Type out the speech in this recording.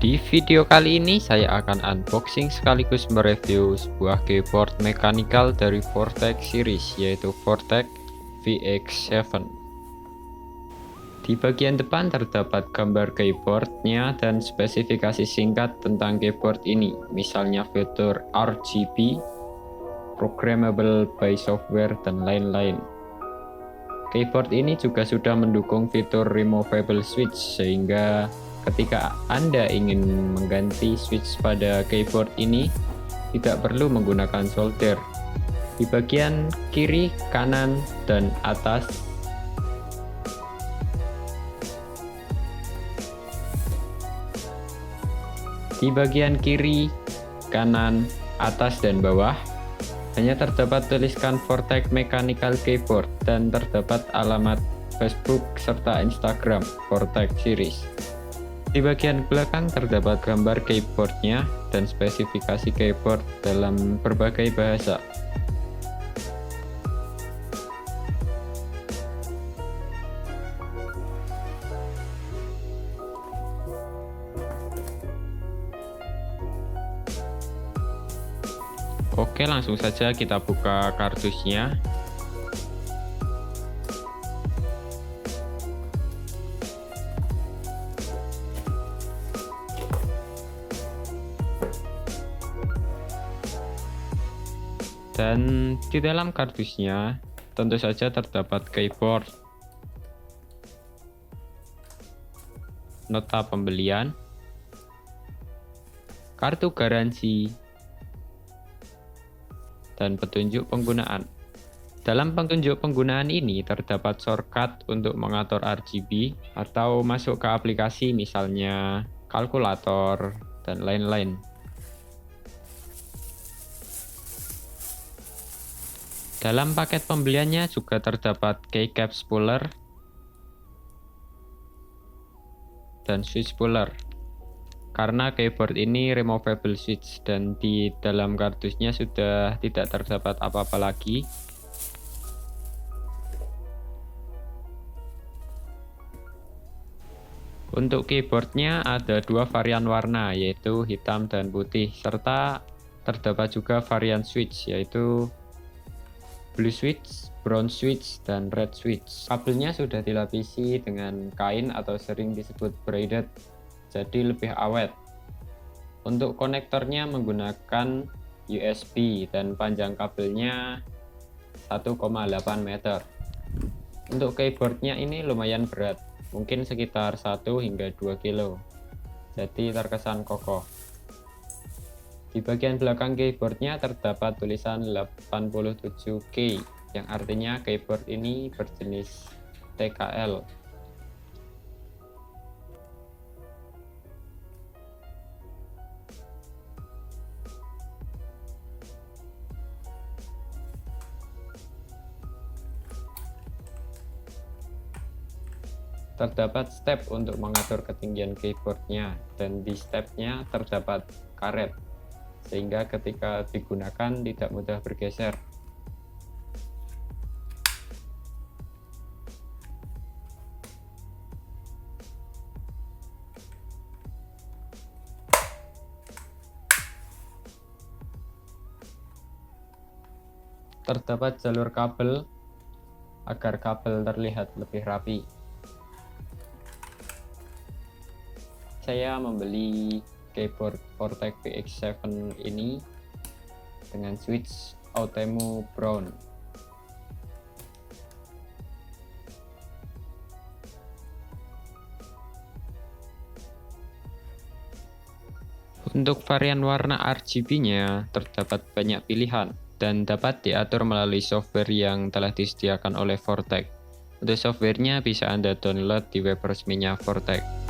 Di video kali ini saya akan unboxing sekaligus mereview sebuah keyboard mechanical dari Vortex series, yaitu Vortex VX7. Di bagian depan terdapat gambar keyboardnya dan spesifikasi singkat tentang keyboard ini, misalnya fitur RGB, programmable by software, dan lain-lain. Keyboard ini juga sudah mendukung fitur removable switch, sehingga ketika Anda ingin mengganti switch pada keyboard ini, tidak perlu menggunakan solder. Di bagian kiri, kanan, dan atas dan bawah hanya terdapat tuliskan Vortex Mechanical Keyboard dan terdapat alamat Facebook serta Instagram Vortex series. Di bagian belakang terdapat gambar keyboardnya dan spesifikasi keyboard dalam berbagai bahasa. Oke, langsung saja kita buka kardusnya. Dan di dalam kardusnya tentu saja terdapat keyboard, nota pembelian, kartu garansi, dan petunjuk penggunaan. Dalam petunjuk penggunaan ini terdapat shortcut untuk mengatur RGB atau masuk ke aplikasi misalnya kalkulator dan lain-lain. Dalam paket pembeliannya juga terdapat keycap spooler dan switch spooler. Karena keyboard ini removable switch dan di dalam kardusnya sudah tidak terdapat apa-apa lagi. Untuk keyboardnya ada dua varian warna, yaitu hitam dan putih, serta terdapat juga varian switch, yaitu blue switch, brown switch, dan red switch. Kabelnya sudah dilapisi dengan kain atau sering disebut braided, jadi lebih awet. Untuk konektornya menggunakan USB dan panjang kabelnya 1,8 meter. Untuk keyboardnya ini lumayan berat, mungkin sekitar 1 hingga 2 kilo, jadi terkesan kokoh. Di bagian belakang keyboardnya terdapat tulisan 87K, yang artinya keyboard ini berjenis TKL. Terdapat step untuk mengatur ketinggian keyboardnya, dan di stepnya terdapat karet, sehingga ketika digunakan tidak mudah bergeser. Terdapat jalur kabel agar kabel terlihat lebih rapi. Saya membeli keyboard Vortex VX7 ini dengan switch Outemu Brown. Untuk varian warna RGB-nya terdapat banyak pilihan dan dapat diatur melalui software yang telah disediakan oleh Vortex. Untuk softwarenya bisa Anda download di web resminya Vortex.